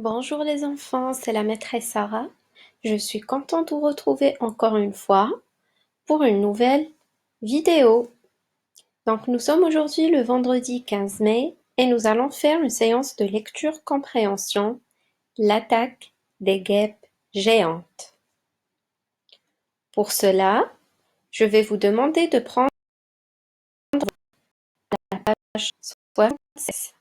Bonjour les enfants, c'est la maîtresse Sarah. Je suis contente de vous retrouver encore une fois pour une nouvelle vidéo. Donc nous sommes aujourd'hui le vendredi 15 mai et nous allons faire une séance de lecture-compréhension, l'attaque des guêpes géantes. Pour cela, je vais vous demander de prendre la page 76.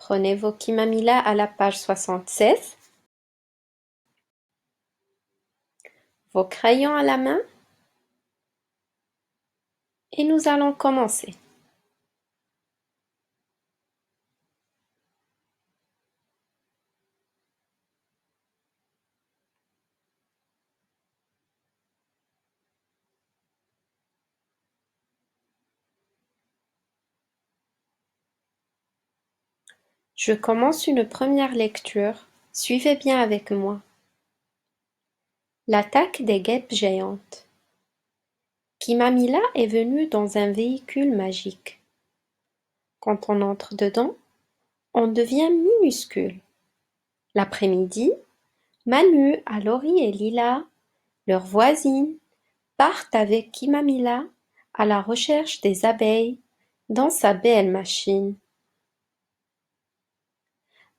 Prenez vos Kimamila à la page 76, vos crayons à la main et nous allons commencer. Je commence une première lecture, suivez bien avec moi. L'attaque des guêpes géantes. Kimamila est venue dans un véhicule magique. Quand on entre dedans, on devient minuscule. L'après-midi, Manu, Alori et Lila, leurs voisines, partent avec Kimamila à la recherche des abeilles dans sa belle machine.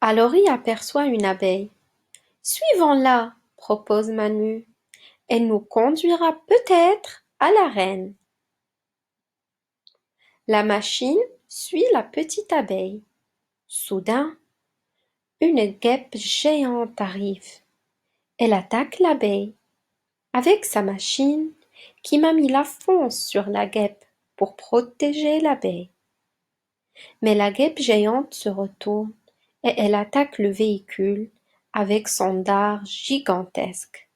Alori aperçoit une abeille. Suivons-la, propose Manu. Elle nous conduira peut-être à la reine. La machine suit la petite abeille. Soudain, une guêpe géante arrive. Elle attaque l'abeille. Avec sa machine, Kimamila fonce sur la guêpe pour protéger l'abeille. Mais la guêpe géante se retourne et elle attaque le véhicule avec son dard gigantesque.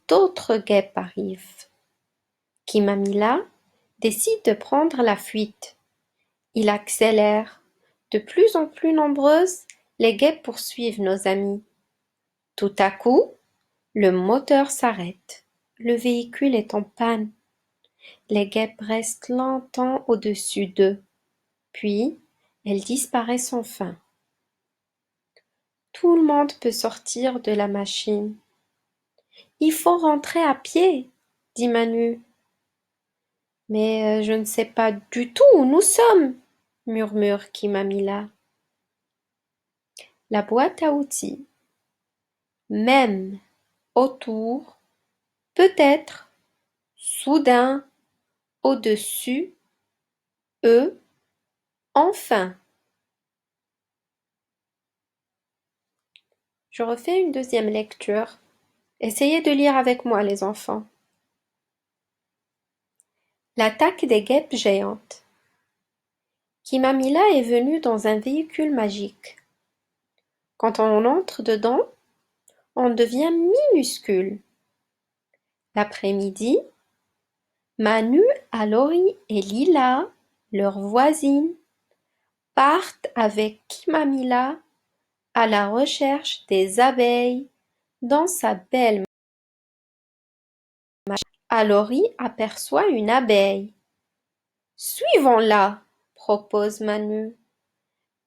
D'autres guêpes arrivent. Kimamila décide de prendre la fuite. Il accélère. De plus en plus nombreuses, les guêpes poursuivent nos amis. Tout à coup, le moteur s'arrête. Le véhicule est en panne. Les guêpes restent longtemps au-dessus d'eux. Puis, elles disparaissent enfin. Tout le monde peut sortir de la machine. Il faut rentrer à pied, dit Manu. Mais je ne sais pas du tout où nous sommes, murmure Kimamila. La boîte à outils. Même, autour, peut-être, soudain, au-dessus, eux, enfin. Je refais une deuxième lecture. Essayez de lire avec moi, les enfants. L'attaque des guêpes géantes. Kimamila est venue dans un véhicule magique. Quand on entre dedans, on devient minuscule. L'après-midi, Manu, Alori et Lila, leurs voisines, partent avec Kimamila à la recherche des abeilles dans sa belle machine. Alori aperçoit une abeille. Suivons-la, propose Manu.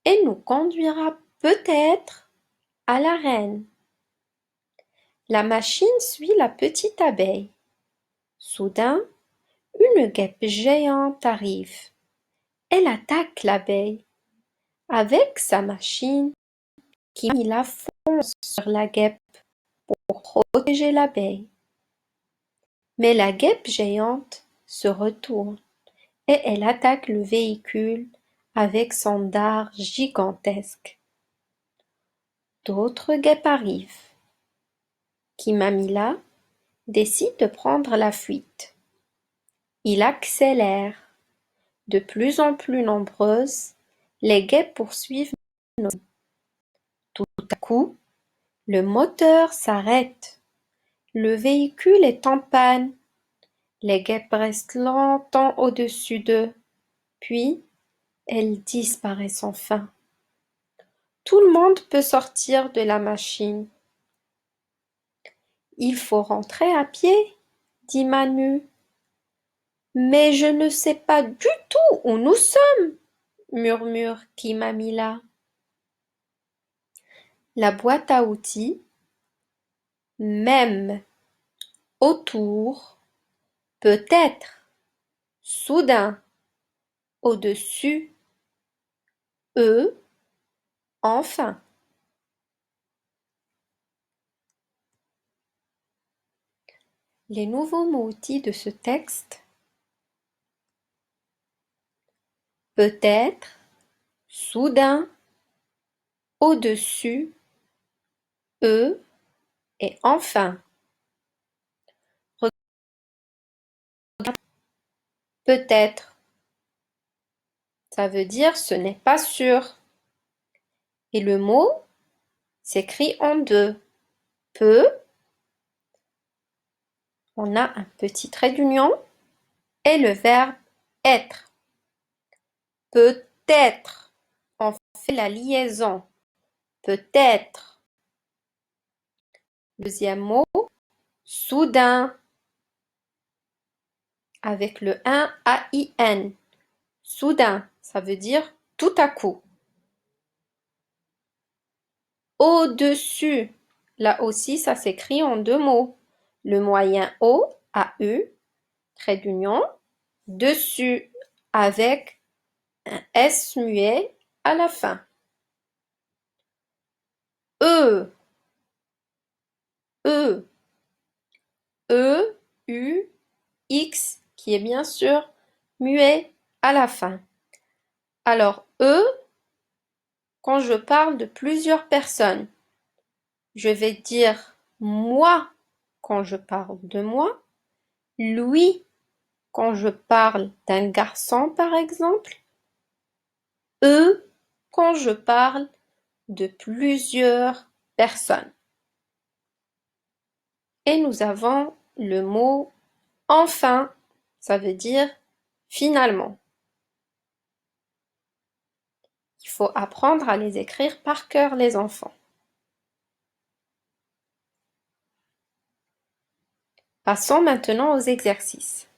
Elle nous conduira peut-être à la reine. La machine suit la petite abeille. Soudain, une guêpe géante arrive. Elle attaque l'abeille. Avec sa machine, Kimamila fonce sur la guêpe pour protéger l'abeille. Mais la guêpe géante se retourne et elle attaque le véhicule avec son dard gigantesque. D'autres guêpes arrivent. Kimamila décide de prendre la fuite. Il accélère. De plus en plus nombreuses, les guêpes poursuivent nos amis. Tout à coup, le moteur s'arrête. Le véhicule est en panne. Les guêpes restent longtemps au-dessus d'eux. Puis, elles disparaissent enfin. Tout le monde peut sortir de la machine. Il faut rentrer à pied, dit Manu. Mais je ne sais pas du tout où nous sommes, murmure Kimamila. La boîte à outils, même, autour, peut-être, soudain, au-dessus, eux, enfin. Les nouveaux mots-outils de ce texte: peut-être, soudain, au-dessus, eux et enfin. Peut-être, ça veut dire ce n'est pas sûr. Et le mot s'écrit en deux. Peut, on a un petit trait d'union, et le verbe être. Peut-être, on fait la liaison. Peut-être. Deuxième mot, soudain, avec le 1 A-I-N. Soudain, ça veut dire tout à coup. Au-dessus, là aussi, ça s'écrit en deux mots. Le moyen O, A-U, trait d'union, dessus, avec un S muet à la fin. E, E, E, U, X, qui est bien sûr muet à la fin. Alors, E, quand je parle de plusieurs personnes, je vais dire moi quand je parle de moi, lui quand je parle d'un garçon par exemple, eux quand je parle de plusieurs personnes. Et nous avons le mot enfin, ça veut dire finalement. Il faut apprendre à les écrire par cœur, les enfants. Passons maintenant aux exercices.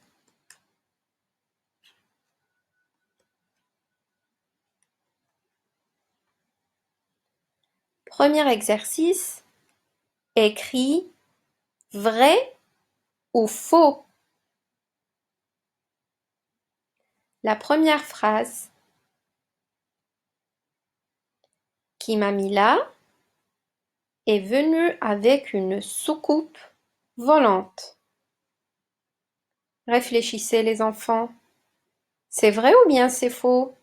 Premier exercice, écris vrai ou faux. La première phrase, Kimamila est venue avec une soucoupe volante. Réfléchissez les enfants. C'est vrai ou bien c'est faux?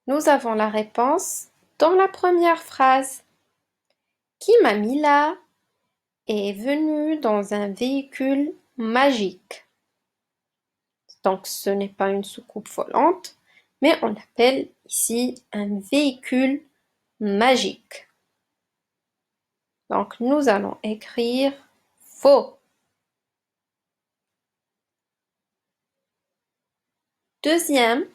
Nous avons la réponse dans la première phrase. Kimamila est venue dans un véhicule magique. Donc ce n'est pas une soucoupe volante, mais on l'appelle ici un véhicule magique. Donc nous allons écrire faux. Deuxième,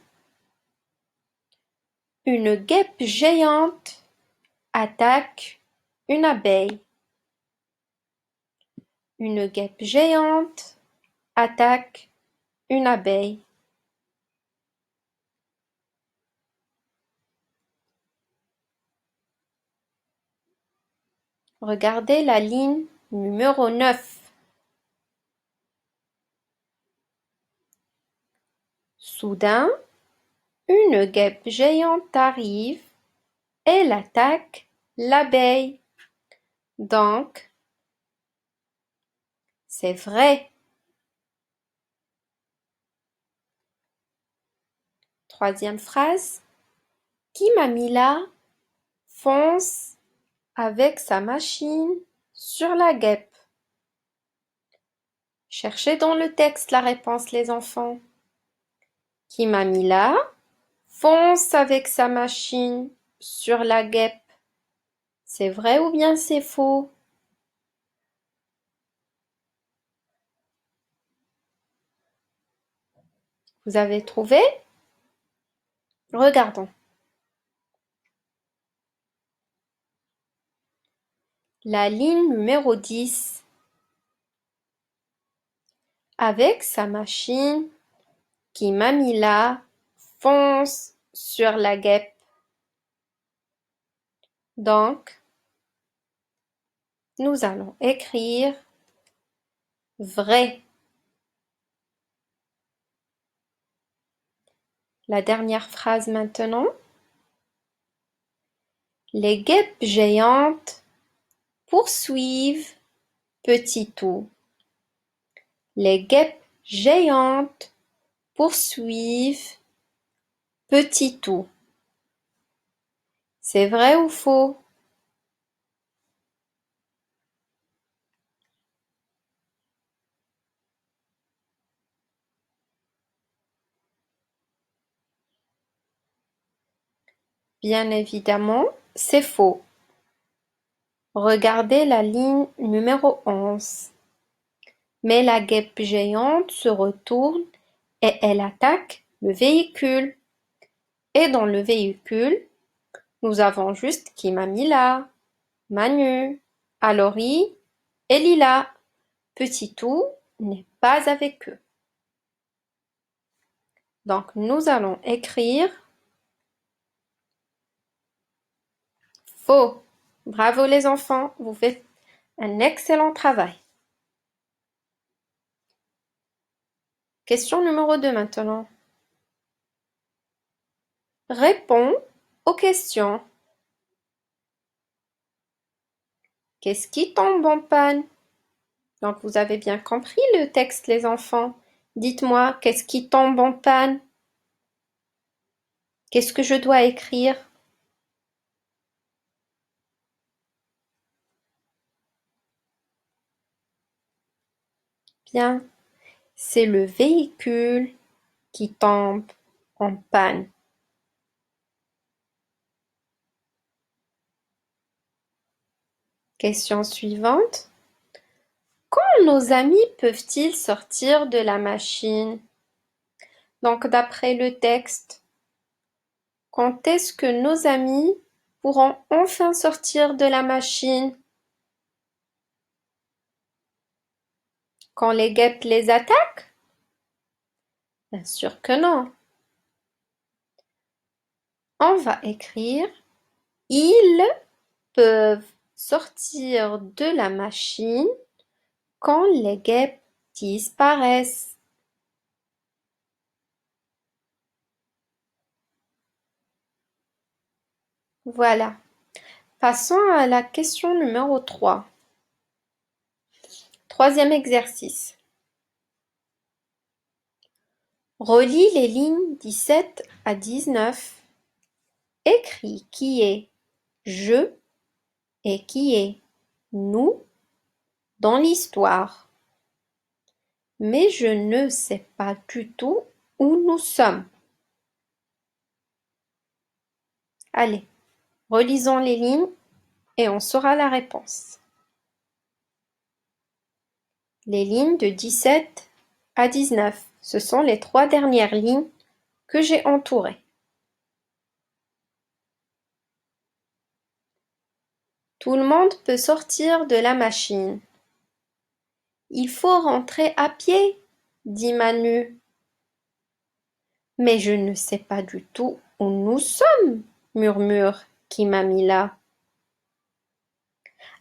une guêpe géante attaque une abeille. Une guêpe géante attaque une abeille. Regardez la ligne numéro 9. Soudain, une guêpe géante arrive, elle attaque l'abeille. Donc, c'est vrai. Troisième phrase, Kimamila fonce avec sa machine sur la guêpe. Cherchez dans le texte la réponse, les enfants. Kimamila fonce avec sa machine sur la guêpe. C'est vrai ou bien c'est faux? Vous avez trouvé? Regardons. La ligne numéro 10. Avec sa machine, Kimamila fonce sur la guêpe. Donc, nous allons écrire vrai. La dernière phrase maintenant. Les guêpes géantes poursuivent Petit-Tout. Les guêpes géantes poursuivent Petit-Tout. C'est vrai ou faux? Bien évidemment, c'est faux. Regardez la ligne numéro 11. Mais la guêpe géante se retourne et elle attaque le véhicule. Et dans le véhicule, nous avons juste Kimamila, Manu, Alori et Lila. Petit-Tout n'est pas avec eux. Donc nous allons écrire faux. Bravo les enfants, vous faites un excellent travail. Question numéro 2 maintenant. Réponds aux questions. Qu'est-ce qui tombe en panne? Donc vous avez bien compris le texte les enfants. Dites-moi, qu'est-ce qui tombe en panne? Qu'est-ce que je dois écrire? Bien, c'est le véhicule qui tombe en panne. Question suivante. Quand nos amis peuvent-ils sortir de la machine? Donc d'après le texte, quand est-ce que nos amis pourront enfin sortir de la machine? Quand les guêpes les attaquent? Bien sûr que non. On va écrire ils peuvent sortir de la machine quand les guêpes disparaissent. Voilà. Passons à la question numéro 3. Troisième exercice. Relis les lignes 17 à 19. Écris qui est je et qui est nous dans l'histoire. Mais je ne sais pas du tout où nous sommes. Allez, relisons les lignes et on saura la réponse. Les lignes de 17 à 19, ce sont les 3 dernières lignes que j'ai entourées. Tout le monde peut sortir de la machine. Il faut rentrer à pied, dit Manu. Mais je ne sais pas du tout où nous sommes, murmure Kimamila.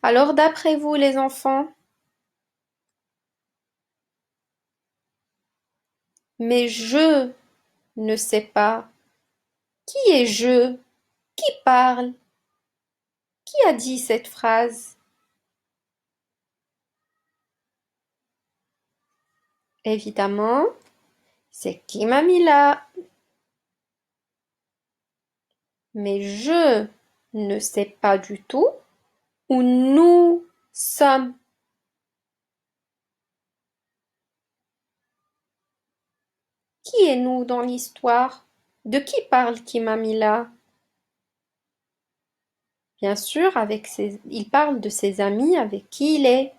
Alors d'après vous les enfants? Mais je ne sais pas. Qui est je? Qui parle? Qui a dit cette phrase? Évidemment, c'est Kimamila. Mais je ne sais pas du tout où nous sommes. Qui est nous dans l'histoire? De qui parle Kimamila? Bien sûr, il parle de ses amis avec qui il est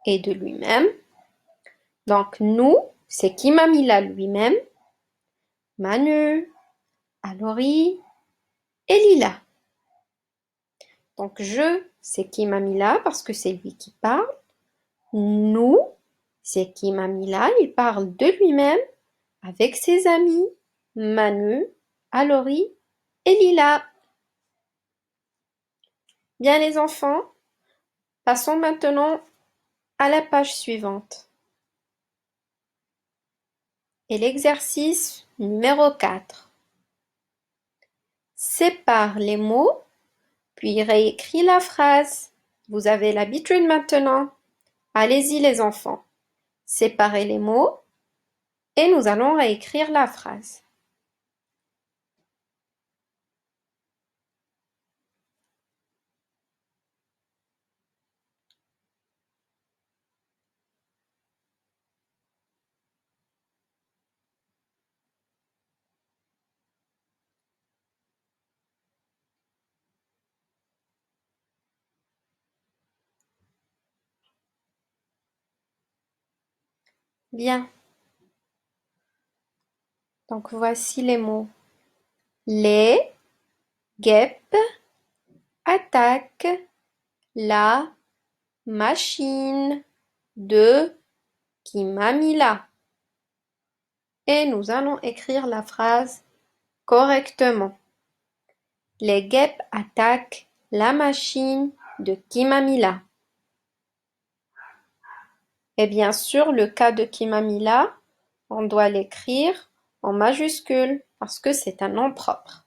et de lui-même. Donc nous, c'est Kimamila lui-même, Manu, Alori et Lila. Donc je, c'est qui m'a mis là parce que c'est lui qui parle. Nous, c'est qui m'a mis là, il parle de lui-même avec ses amis Manu, Alori et Lila. Bien les enfants, passons maintenant à la page suivante. Et l'exercice numéro 4. Sépare les mots, puis réécris la phrase. Vous avez l'habitude maintenant. Allez-y les enfants. Séparez les mots et nous allons réécrire la phrase. Bien. Donc voici les mots. Les guêpes attaquent la machine de qui m'a mis là. Et nous allons écrire la phrase correctement. Les guêpes attaquent la machine de Kimamila. Et bien sûr, le cas de Kimamila, on doit l'écrire en majuscule parce que c'est un nom propre.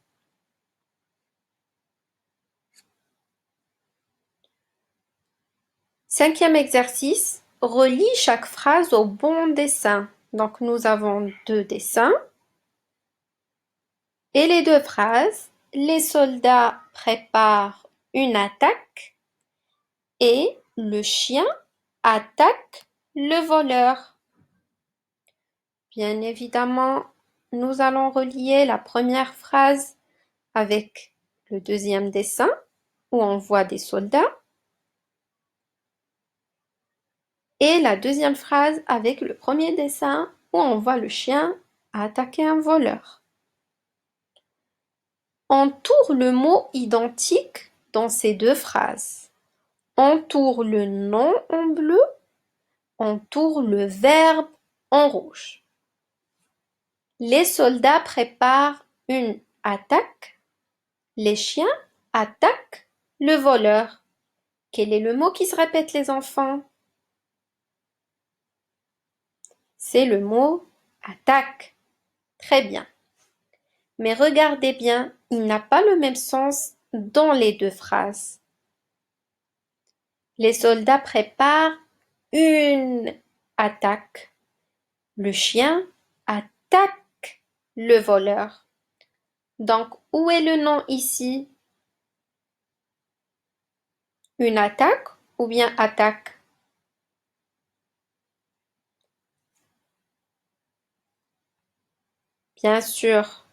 Cinquième exercice, relie chaque phrase au bon dessin. Donc nous avons 2 dessins et les 2 phrases. Les soldats préparent une attaque et le chien attaque le voleur. Bien évidemment, nous allons relier la première phrase avec le deuxième dessin où on voit des soldats et la deuxième phrase avec le premier dessin où on voit le chien attaquer un voleur. Entoure le mot identique dans ces 2 phrases. Entoure le nom en bleu, entoure le verbe en rouge. Les soldats préparent une attaque. Les chiens attaquent le voleur. Quel est le mot qui se répète les enfants? C'est le mot attaque. Très bien. Mais regardez bien, il n'a pas le même sens dans les 2 phrases. Les soldats préparent une attaque. Le chien attaque le voleur. Donc, où est le nom ici? Une attaque ou bien attaque? Bien sûr,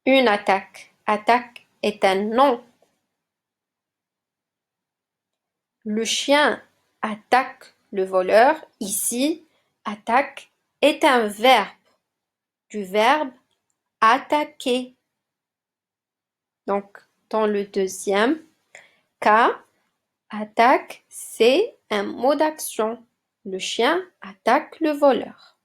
une attaque. Attaque est un nom. Le chien attaque le voleur. Ici, attaque est un verbe. Du verbe attaquer. Donc, dans le deuxième cas, attaque, c'est un mot d'action. Le chien attaque le voleur.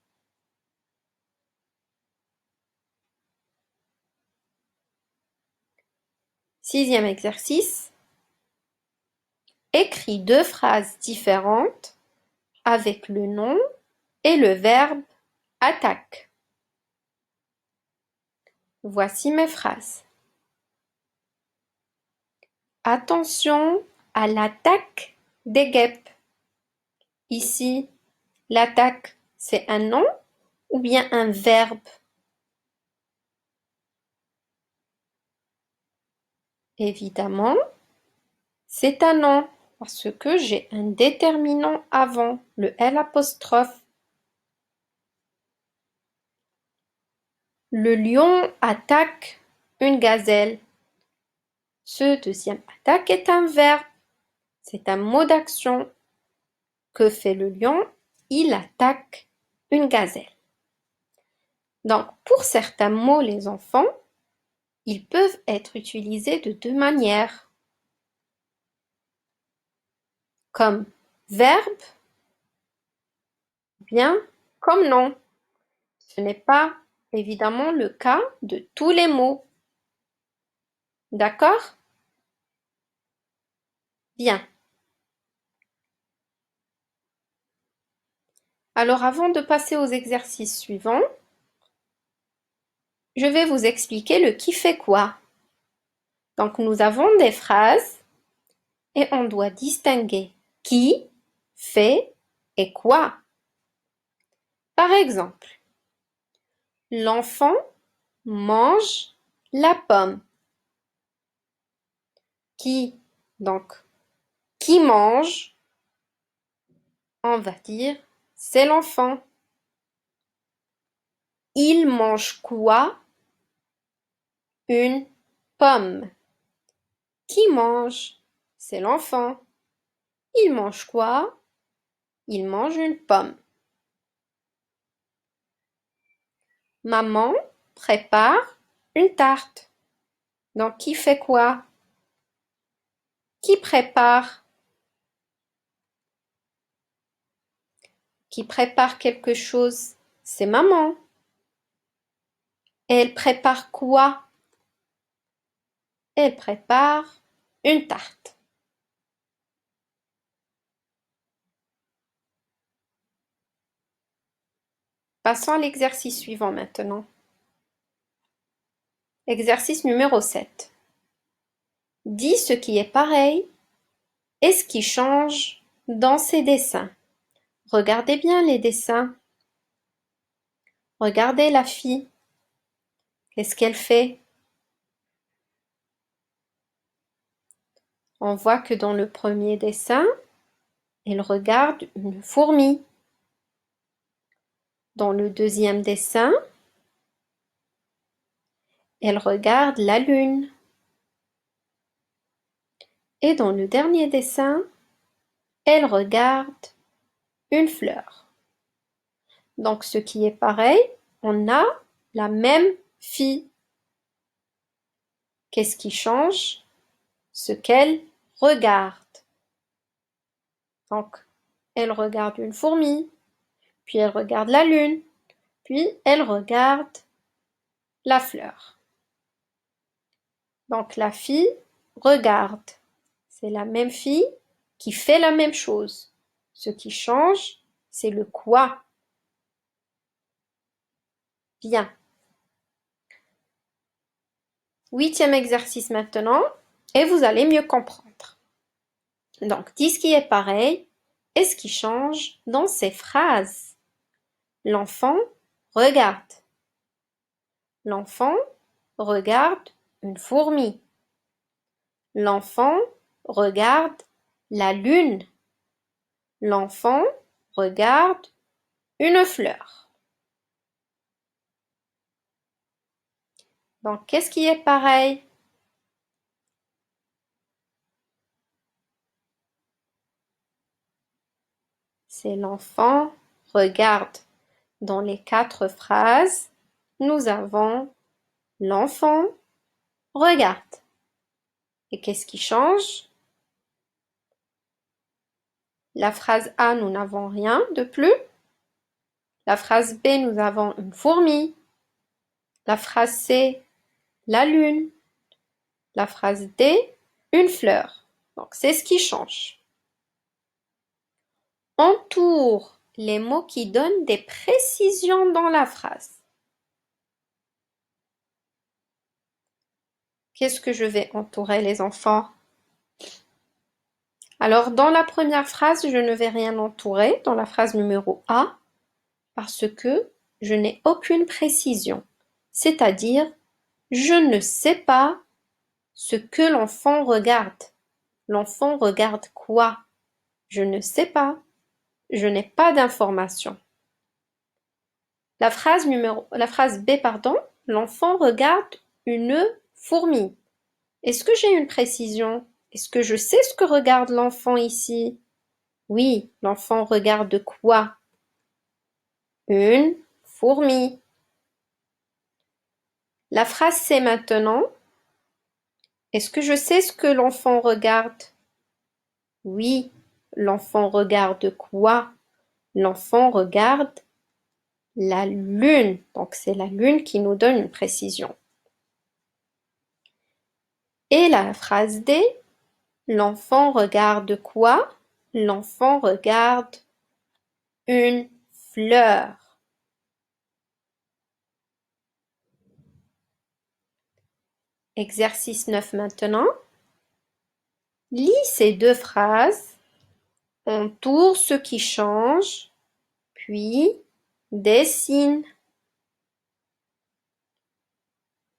Sixième exercice. Écris 2 phrases différentes avec le nom et le verbe attaque. Voici mes phrases. Attention à l'attaque des guêpes. Ici, l'attaque, c'est un nom ou bien un verbe? Évidemment, c'est un nom parce que j'ai un déterminant avant, le L'. Le lion attaque une gazelle. Ce deuxième attaque est un verbe. C'est un mot d'action. Que fait le lion? Il attaque une gazelle. Donc, pour certains mots, les enfants, ils peuvent être utilisés de 2 manières. comme verbe, bien comme nom. Ce n'est pas évidemment le cas de tous les mots. D'accord? Bien. Alors avant de passer aux exercices suivants, je vais vous expliquer le qui fait quoi. Donc nous avons des phrases et on doit distinguer qui fait et quoi. Par exemple, l'enfant mange la pomme. Qui, donc, qui mange, on va dire, c'est l'enfant. Il mange quoi? Une pomme. Qui mange? C'est l'enfant. Il mange quoi? Il mange une pomme. Maman prépare une tarte. Donc, qui fait quoi? Qui prépare? Qui prépare quelque chose? C'est maman. Et elle prépare quoi? Elle prépare une tarte. Passons à l'exercice suivant maintenant. Exercice numéro 7. Dis ce qui est pareil et ce qui change dans ces dessins. Regardez bien les dessins. Regardez la fille. Qu'est-ce qu'elle fait? On voit que dans le premier dessin, elle regarde une fourmi. Dans le deuxième dessin, elle regarde la lune. Et dans le dernier dessin, elle regarde une fleur. Donc ce qui est pareil, on a la même fille. Qu'est-ce qui change? Ce qu'elle regarde. Donc, elle regarde une fourmi, puis elle regarde la lune, puis elle regarde la fleur. Donc, la fille regarde. C'est la même fille qui fait la même chose. Ce qui change, c'est le quoi. Bien. 8e exercice maintenant, et vous allez mieux comprendre. Donc, dis ce qui est pareil et ce qui change dans ces phrases. L'enfant regarde. L'enfant regarde une fourmi. L'enfant regarde la lune. L'enfant regarde une fleur. Donc, qu'est-ce qui est pareil? C'est l'enfant regarde. Dans les 4 phrases, nous avons l'enfant regarde. Et qu'est-ce qui change? La phrase A, nous n'avons rien de plus. La phrase B, nous avons une fourmi. La phrase C, la lune. La phrase D, une fleur. Donc, c'est ce qui change. Entoure les mots qui donnent des précisions dans la phrase. Qu'est-ce que je vais entourer, les enfants? Alors, dans la première phrase, je ne vais rien entourer, dans la phrase numéro A, parce que je n'ai aucune précision. C'est-à-dire, je ne sais pas ce que l'enfant regarde. L'enfant regarde quoi? Je ne sais pas. Je n'ai pas d'information. La phrase B, pardon, l'enfant regarde une fourmi. Est-ce que j'ai une précision? Est-ce que je sais ce que regarde l'enfant ici? Oui, l'enfant regarde quoi? Une fourmi. La phrase C maintenant. Est-ce que je sais ce que l'enfant regarde? Oui, L'enfant regarde quoi? L'enfant regarde la lune. Donc, c'est la lune qui nous donne une précision. Et la phrase D, l'enfant regarde quoi? L'enfant regarde une fleur. Exercice 9 maintenant. Lis ces deux phrases, entoure ce qui change, puis dessine.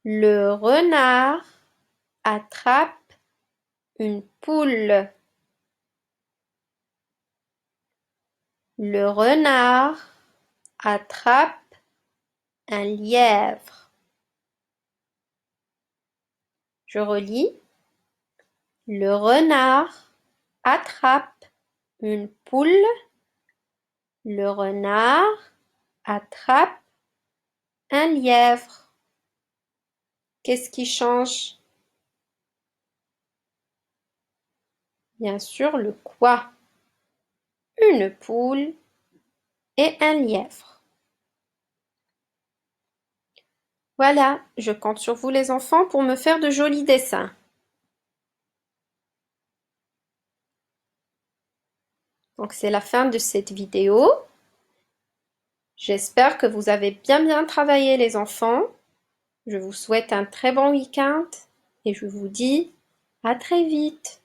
Le renard attrape une poule. Le renard attrape un lièvre. Je relis. Le renard attrape une poule. Le renard attrape un lièvre. Qu'est-ce qui change? Bien sûr, le quoi? Une poule et un lièvre. Voilà, je compte sur vous les enfants pour me faire de jolis dessins. Donc c'est la fin de cette vidéo. J'espère que vous avez bien travaillé les enfants. Je vous souhaite un très bon week-end et je vous dis à très vite.